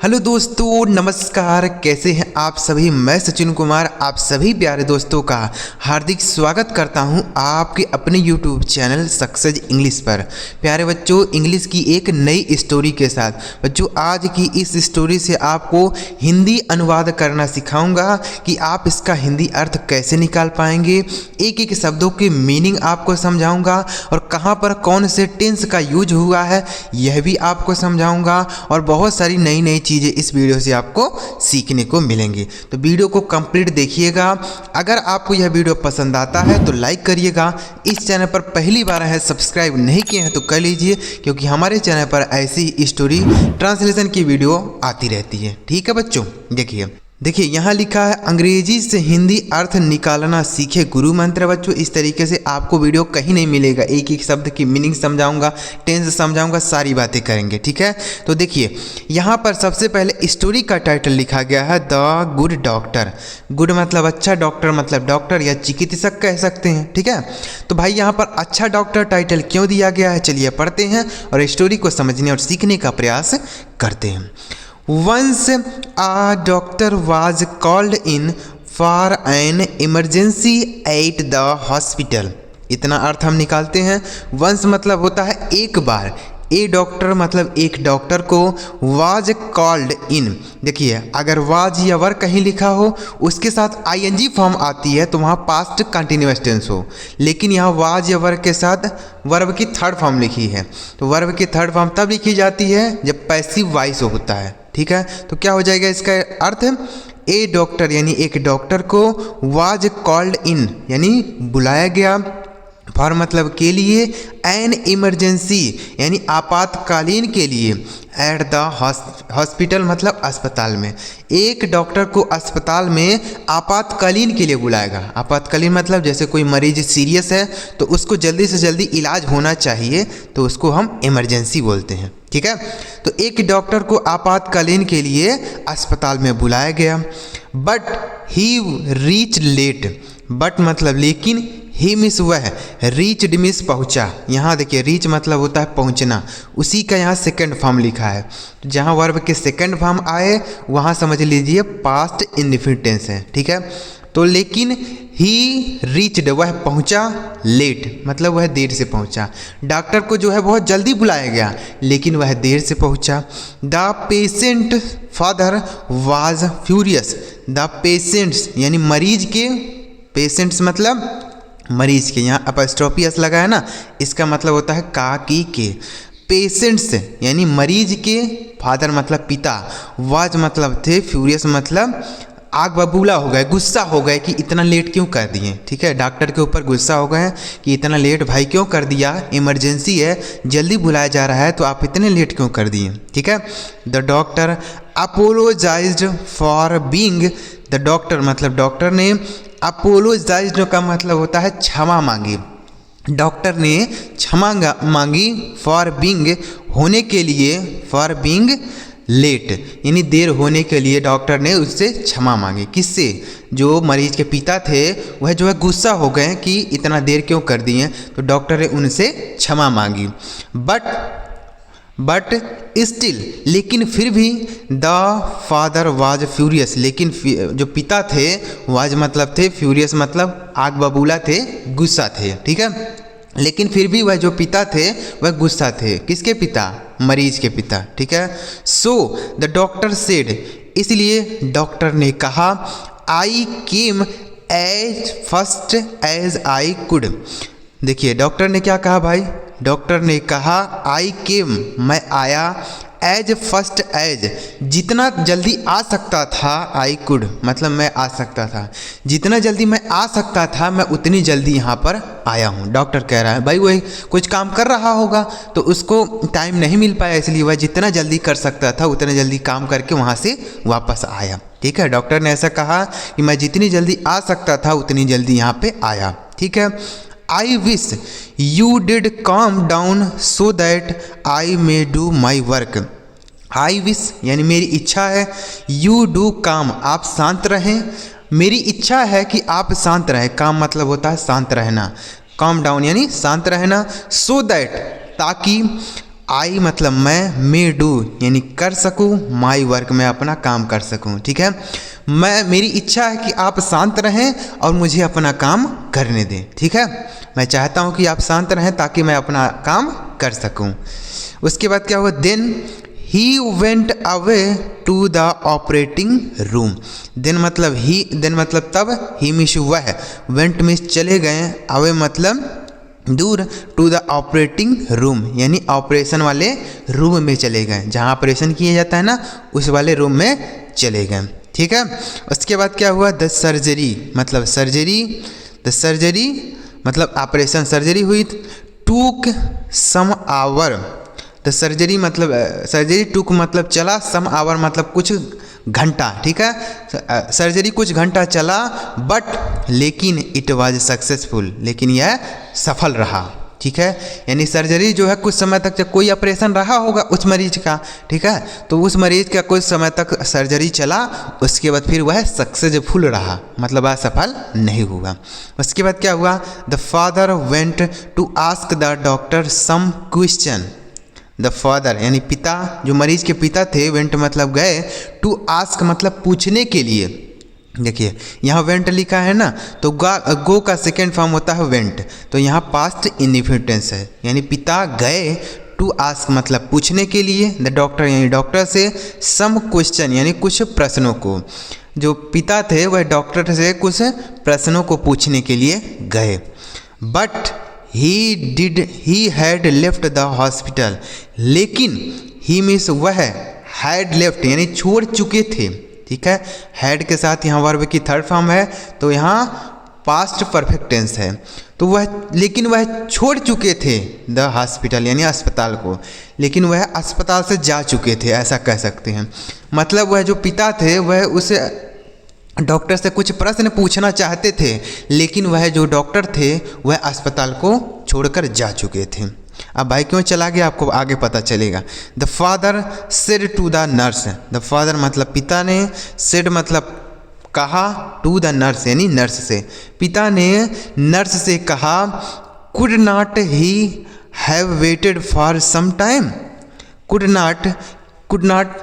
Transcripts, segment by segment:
Hello दोस्तों, नमस्कार। कैसे हैं आप सभी। मैं सचिन कुमार आप सभी प्यारे दोस्तों का हार्दिक स्वागत करता हूं आपके अपने यूट्यूब चैनल सक्सेस इंग्लिश पर। प्यारे बच्चों, इंग्लिश की एक नई स्टोरी के साथ बच्चों आज की इस स्टोरी से आपको हिंदी अनुवाद करना सिखाऊंगा कि आप इसका हिंदी अर्थ कैसे निकाल पाएंगे। एक एक शब्दों के मीनिंग आपको समझाऊंगा और कहाँ पर कौन से टेंस का यूज हुआ है यह भी आपको समझाऊंगा और बहुत सारी नई नई चीज़ें इस वीडियो से आपको सीखने को मिलेंगी। तो वीडियो को कंप्लीट देखिएगा। अगर आपको यह वीडियो पसंद आता है तो लाइक करिएगा। इस चैनल पर पहली बार है सब्सक्राइब नहीं किए हैं तो कर लीजिए, क्योंकि हमारे चैनल पर ऐसी स्टोरी ट्रांसलेशन की वीडियो आती रहती है। ठीक है बच्चों, देखिए यहाँ लिखा है अंग्रेजी से हिंदी अर्थ निकालना सीखे गुरु मंत्र। बच्चों इस तरीके से आपको वीडियो कहीं नहीं मिलेगा। एक एक शब्द की मीनिंग समझाऊंगा, टेंस समझाऊंगा, सारी बातें करेंगे। ठीक है, तो देखिए यहाँ पर सबसे पहले स्टोरी का टाइटल लिखा गया है द गुड डॉक्टर। गुड मतलब अच्छा, डॉक्टर मतलब डॉक्टर या चिकित्सक कह सकते हैं। ठीक है, तो भाई यहाँ पर अच्छा डॉक्टर टाइटल क्यों दिया गया है, चलिए पढ़ते हैं और स्टोरी को समझने और सीखने का प्रयास करते हैं। Once a doctor was called in for an emergency at the hospital। इतना अर्थ हम निकालते हैं। वंस मतलब होता है एक बार, ए डॉक्टर मतलब एक डॉक्टर को, वाज कॉल्ड इन। देखिए अगर वाज या वर कहीं लिखा हो उसके साथ आईएनजी फॉर्म आती है तो वहाँ पास्ट कंटिन्यूअस टेंस हो, लेकिन यहाँ वाज या वर के साथ वर्ब की थर्ड फॉर्म लिखी है। तो वर्ब की थर्ड फॉर्म तब लिखी जाती है जब पैसिव वॉइस होता है। ठीक है, तो क्या हो जाएगा इसका अर्थ, ए डॉक्टर यानी एक डॉक्टर को, वाज कॉल्ड इन यानी बुलाया गया, फॉर मतलब के लिए, एन इमरजेंसी यानी आपातकालीन के लिए, एट द हॉस्पिटल मतलब अस्पताल में। एक डॉक्टर को अस्पताल में आपातकालीन के लिए बुलाएगा। आपातकालीन मतलब जैसे कोई मरीज सीरियस है तो उसको जल्दी से जल्दी इलाज होना चाहिए तो उसको हम इमरजेंसी बोलते हैं। ठीक है, तो एक डॉक्टर को आपातकालीन के लिए अस्पताल में बुलाया गया। But he reach late. But मतलब लेकिन, ही मिस वह, रीच्ड मिस पहुंचा। यहाँ देखिए रीच मतलब होता है पहुंचना, उसी का यहाँ सेकंड फॉर्म लिखा है। तो जहाँ वर्ब के सेकंड फॉर्म आए वहाँ समझ लीजिए पास्ट इंडेफिनिट टेंस है। ठीक है, तो लेकिन ही रीच्ड वह पहुंचा, लेट मतलब वह देर से पहुंचा। डॉक्टर को जो है बहुत जल्दी बुलाया गया लेकिन वह देर से पहुंचा। The patient father was furious. The patients यानी मरीज के, पेशेंट्स मतलब मरीज के, यहाँ अपस्ट्रोफी लगा है ना, इसका मतलब होता है का की के। पेशेंट्स यानी मरीज के, फादर मतलब पिता, वाज मतलब थे, फ्यूरियस मतलब आग बबूला हो गए, गुस्सा हो गए कि इतना लेट क्यों कर दिए। ठीक है, डॉक्टर के ऊपर गुस्सा हो गए कि इतना लेट भाई क्यों कर दिया, इमरजेंसी है, जल्दी बुलाया जा रहा है तो आप इतने लेट क्यों कर दिए। ठीक है, the doctor apologised for being. The doctor मतलब डॉक्टर ने, अपोलोजाइज्ड का मतलब होता है क्षमा मांगी। डॉक्टर ने क्षमा मांगी फॉर बीइंग होने के लिए, फॉर बीइंग लेट यानी देर होने के लिए डॉक्टर ने उससे क्षमा मांगी। किससे, जो मरीज के पिता थे वह जो है गुस्सा हो गए कि इतना देर क्यों कर दिए, तो डॉक्टर ने उनसे क्षमा मांगी। बट स्टिल लेकिन फिर भी, द फादर वाज फ्यूरियस लेकिन जो पिता थे, वाज मतलब थे, फ्यूरियस मतलब आग बबूला थे, गुस्सा थे। ठीक है, लेकिन फिर भी वह जो पिता थे वह गुस्सा थे। किसके पिता, मरीज के पिता। ठीक है, सो द डॉक्टर सेड इसलिए डॉक्टर ने कहा, I came as first as I could. देखिए डॉक्टर ने क्या कहा भाई, डॉक्टर ने कहा आई केम मैं आया, एज फर्स्ट एज जितना जल्दी आ सकता था, आई कुड मतलब मैं आ सकता था, जितना जल्दी मैं आ सकता था मैं उतनी जल्दी यहाँ पर आया हूँ। डॉक्टर कह रहा है भाई वही कुछ काम कर रहा होगा तो उसको टाइम नहीं मिल पाया, इसलिए वह जितना जल्दी कर सकता था उतने जल्दी काम करके वहाँ से वापस आया। ठीक है, डॉक्टर ने ऐसा कहा कि मैं जितनी जल्दी आ सकता था उतनी जल्दी यहाँ पे आया। ठीक है, I wish you did calm down so that I may do my work। I wish यानी मेरी इच्छा है, you do calm आप शांत रहें, मेरी इच्छा है कि आप शांत रहें। काम मतलब होता है शांत रहना, calm down यानी शांत रहना, so that ताकि आई मतलब मैं, मे डू यानी कर सकूँ, माई वर्क मैं अपना काम कर सकूँ। ठीक है, मेरी इच्छा है कि आप शांत रहें और मुझे अपना काम करने दें। ठीक है, मैं चाहता हूँ कि आप शांत रहें ताकि मैं अपना काम कर सकूँ। उसके बाद क्या हुआ, then he went away to the operating room. Then मतलब तब, ही मिस वह, वेंट मिस चले गए, अवे मतलब दूर, टू द ऑपरेटिंग रूम यानी ऑपरेशन वाले रूम में चले गए, जहाँ ऑपरेशन किया जाता है ना उस वाले रूम में चले गए। ठीक है, उसके बाद क्या हुआ, द सर्जरी मतलब सर्जरी, द सर्जरी मतलब ऑपरेशन, सर्जरी हुई, टूक सम आवर, द सर्जरी मतलब सर्जरी टूक मतलब चला, सम आवर मतलब कुछ घंटा। ठीक है, सर्जरी कुछ घंटा चला, बट लेकिन इट वाज सक्सेसफुल, लेकिन यह सफल रहा। ठीक है, यानी सर्जरी जो है कुछ समय तक, कोई ऑपरेशन रहा होगा उस मरीज का, ठीक है, तो उस मरीज का कुछ समय तक सर्जरी चला, उसके बाद फिर वह सक्सेसफुल रहा, मतलब वह सफल नहीं हुआ। उसके बाद क्या हुआ, the father went to ask the doctor some question. The father यानी पिता, जो मरीज के पिता थे, वेंट मतलब गए, टू आस्क मतलब पूछने के लिए। देखिए यहाँ वेंट लिखा है ना, तो गो का सेकेंड फॉर्म होता है वेंट, तो यहाँ पास्ट इंडिफिनिट है, यानी पिता गए, टू आस्क मतलब पूछने के लिए, द डॉक्टर यानी डॉक्टर से, सम क्वेश्चन यानी कुछ प्रश्नों को, जो पिता थे वह डॉक्टर से कुछ प्रश्नों को पूछने के लिए गए। But he had left the hospital, लेकिन ही मीन्स वह, हैड लेफ्ट यानी छोड़ चुके थे। ठीक है, हैड के साथ यहाँ वर्ब की थर्ड फॉर्म है, तो यहाँ पास्ट परफेक्ट टेंस है, तो लेकिन वह छोड़ चुके थे द हॉस्पिटल यानी अस्पताल को, लेकिन वह अस्पताल से जा चुके थे, ऐसा कह सकते हैं। मतलब वह जो पिता थे वह उस डॉक्टर से कुछ प्रश्न पूछना चाहते थे, लेकिन वह जो डॉक्टर थे वह अस्पताल को छोड़कर जा चुके थे। अब भाई क्यों चला गया आपको आगे पता चलेगा। The father said to the nurse, the father मतलब पिता ने, सेड मतलब कहा, टू द नर्स यानी नर्स से, पिता ने नर्स से कहा, could not he have waited for some time. Could not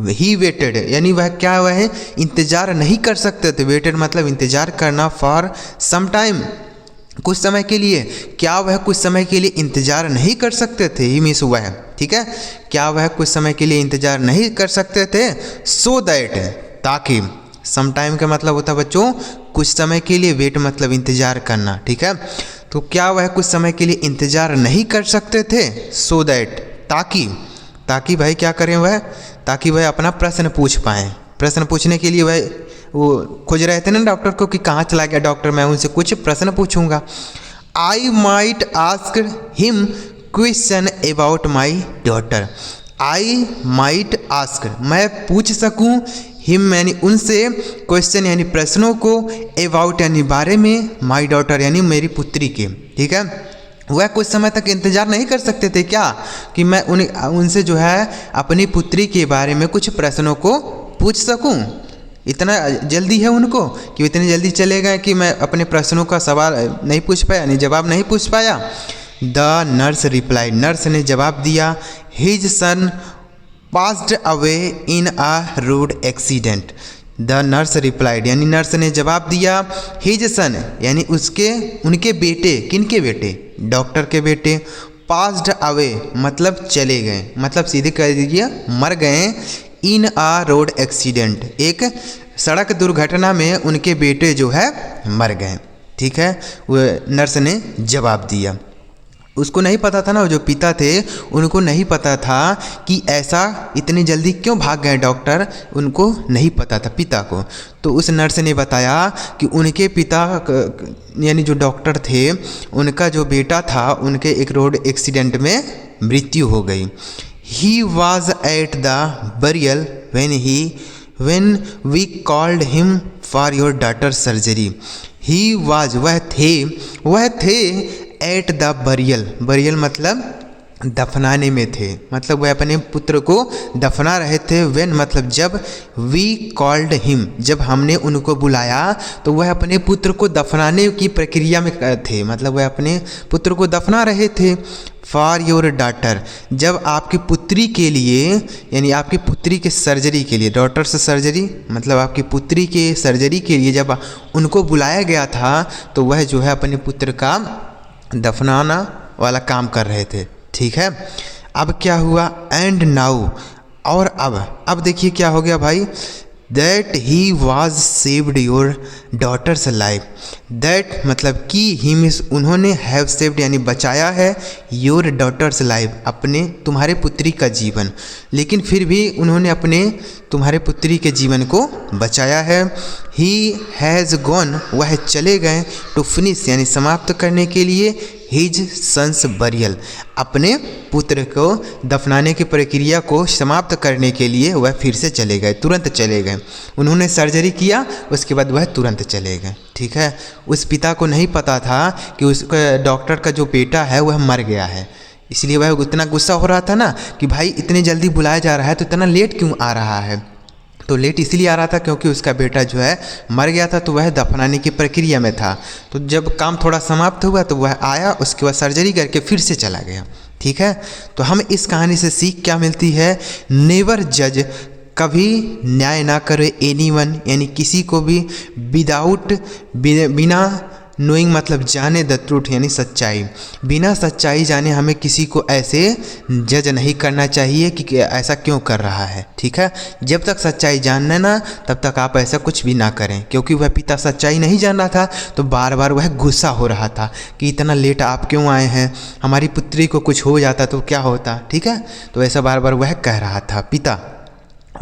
he waited यानी वह क्या, वह इंतज़ार नहीं कर सकते थे, वेटेड मतलब इंतज़ार करना, फॉर सम टाइम कुछ समय के लिए, क्या वह कुछ समय के लिए इंतज़ार नहीं कर सकते थे, ही मीन्स वह। ठीक है, क्या वह कुछ समय के लिए इंतज़ार नहीं कर सकते थे, सो दैट ताकि, सम टाइम का मतलब होता है बच्चों कुछ समय के लिए, वेट मतलब इंतज़ार करना। ठीक है, तो क्या वह कुछ समय के लिए इंतज़ार नहीं कर सकते थे, सो दैट ताकि भाई क्या करें वह, ताकि वह अपना प्रश्न पूछ पाएँ। प्रश्न पूछने के लिए वह वो खोज रहे थे ना डॉक्टर को कि कहाँ चला गया डॉक्टर, मैं उनसे कुछ प्रश्न पूछूंगा। I might ask him question about my daughter. I might ask मैं पूछ सकूं, हिम यानी उनसे, क्वेश्चन यानी प्रश्नों को, अबाउट यानी बारे में, माई डॉटर यानी मेरी पुत्री के। ठीक है, वह कुछ समय तक इंतज़ार नहीं कर सकते थे क्या, कि मैं उनसे जो है अपनी पुत्री के बारे में कुछ प्रश्नों को पूछ सकूं। इतना जल्दी है उनको कि इतनी जल्दी चले गए कि मैं अपने प्रश्नों का सवाल नहीं पूछ पाया, यानी जवाब नहीं पूछ पाया। द नर्स रिप्लाइड नर्स ने जवाब दिया, his son passed away in a road accident. The nurse replied यानी नर्स ने जवाब दिया, हिज सन यानी उनके बेटे, किनके बेटे, डॉक्टर के बेटे, पास्ड अवे मतलब चले गए, मतलब सीधे कह दीजिए मर गए, इन आ रोड एक्सीडेंट एक सड़क दुर्घटना में उनके बेटे जो है मर गए। ठीक है, वो नर्स ने जवाब दिया। उसको नहीं पता था ना, जो पिता थे उनको नहीं पता था कि ऐसा इतनी जल्दी क्यों भाग गए डॉक्टर, उनको नहीं पता था पिता को। तो उस नर्स ने बताया कि उनके पिता यानी जो डॉक्टर थे उनका जो बेटा था उनके एक रोड एक्सीडेंट में मृत्यु हो गई। He was at the burial when we called him for your daughter's surgery. He was वह थे at the burial मतलब दफनाने में थे, मतलब वह अपने पुत्र को दफना रहे थे। व्हेन मतलब जब, वी कॉल्ड हिम जब हमने उनको बुलाया, तो वह अपने पुत्र को दफनाने की प्रक्रिया में थे, मतलब वह अपने पुत्र को दफना रहे थे। फॉर योर डॉटर जब आपकी पुत्री के लिए, यानी आपकी पुत्री के सर्जरी के लिए, डॉटर से सर्जरी मतलब आपकी पुत्री के सर्जरी के लिए जब उनको बुलाया गया था, तो वह जो है अपने पुत्र का दफनाना वाला काम कर रहे थे। ठीक है, अब क्या हुआ, एंड नाउ और अब देखिए क्या हो गया भाई, that he was saved your daughter's life. That मतलब कि ही मीन्स उन्होंने हैव सेव्ड यानी बचाया है, योर डॉटर्स लाइफ अपने तुम्हारे पुत्री का जीवन, लेकिन फिर भी उन्होंने अपने तुम्हारे पुत्री के जीवन को बचाया है। ही हैज़ गॉन वह चले गए, टू फिनिश यानी समाप्त करने के लिए, हिज सन्स बरियल अपने पुत्र को दफनाने की प्रक्रिया को समाप्त करने के लिए वह फिर से चले गए, तुरंत चले गए। उन्होंने सर्जरी किया, उसके बाद वह तुरंत चले गए। ठीक है, उस पिता को नहीं पता था कि उसका डॉक्टर का जो बेटा है वह मर गया है, इसलिए वह इतना गुस्सा हो रहा था ना कि भाई इतने जल्दी बुलाया जा रहा है तो इतना लेट क्यों आ रहा है। तो लेट इसलिए आ रहा था क्योंकि उसका बेटा जो है मर गया था, तो वह दफनाने की प्रक्रिया में था। तो जब काम थोड़ा समाप्त हुआ तो वह आया, उसके बाद सर्जरी करके फिर से चला गया। ठीक है, तो हम इस कहानी से सीख क्या मिलती है, नेवर जज कभी न्याय ना करे एनीवन यानी किसी को भी, विदाउट बिना नोइंग मतलब जाने द ट्रूथ यानी सच्चाई, बिना सच्चाई जाने हमें किसी को ऐसे जज नहीं करना चाहिए कि ऐसा क्यों कर रहा है। ठीक है, जब तक सच्चाई जानना ना तब तक आप ऐसा कुछ भी ना करें, क्योंकि वह पिता सच्चाई नहीं जान रहा था तो बार बार वह गुस्सा हो रहा था कि इतना लेट आप क्यों आए हैं, हमारी पुत्री को कुछ हो जाता तो क्या होता। ठीक है, तो ऐसा बार बार वह कह रहा था पिता।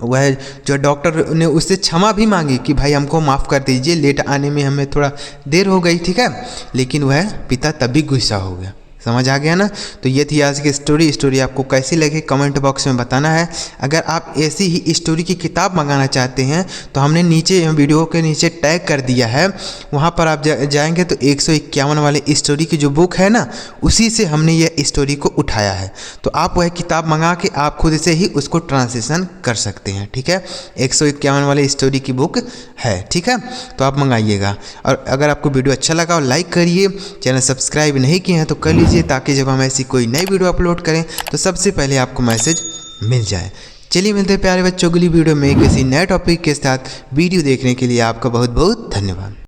वह जो डॉक्टर ने उससे क्षमा भी मांगी कि भाई हमको माफ़ कर दीजिए, लेट आने में हमें थोड़ा देर हो गई। ठीक है, लेकिन वह पिता तभी गुस्सा हो गया। समझ आ गया ना। तो ये थी आज की स्टोरी आपको कैसी लगी कमेंट बॉक्स में बताना है। अगर आप ऐसी ही स्टोरी की किताब मंगाना चाहते हैं तो हमने नीचे वीडियो के नीचे टैग कर दिया है, वहाँ पर आप जाएंगे तो 151 वाले स्टोरी की जो बुक है ना, उसी से हमने ये स्टोरी को उठाया है। तो आप वह किताब मंगा के आप खुद से ही उसको ट्रांसलेशन कर सकते हैं। ठीक है, 151 वाले स्टोरी की बुक है। ठीक है, तो आप मंगाइएगा। और अगर आपको वीडियो अच्छा लगा और लाइक करिए, चैनल सब्सक्राइब नहीं किए हैं तो कर लीजिए, ताकि जब हम ऐसी कोई नई वीडियो अपलोड करें तो सबसे पहले आपको मैसेज मिल जाए। चलिए मिलते हैं प्यारे बच्चों अगली वीडियो में किसी नए टॉपिक के साथ। वीडियो देखने के लिए आपका बहुत बहुत धन्यवाद।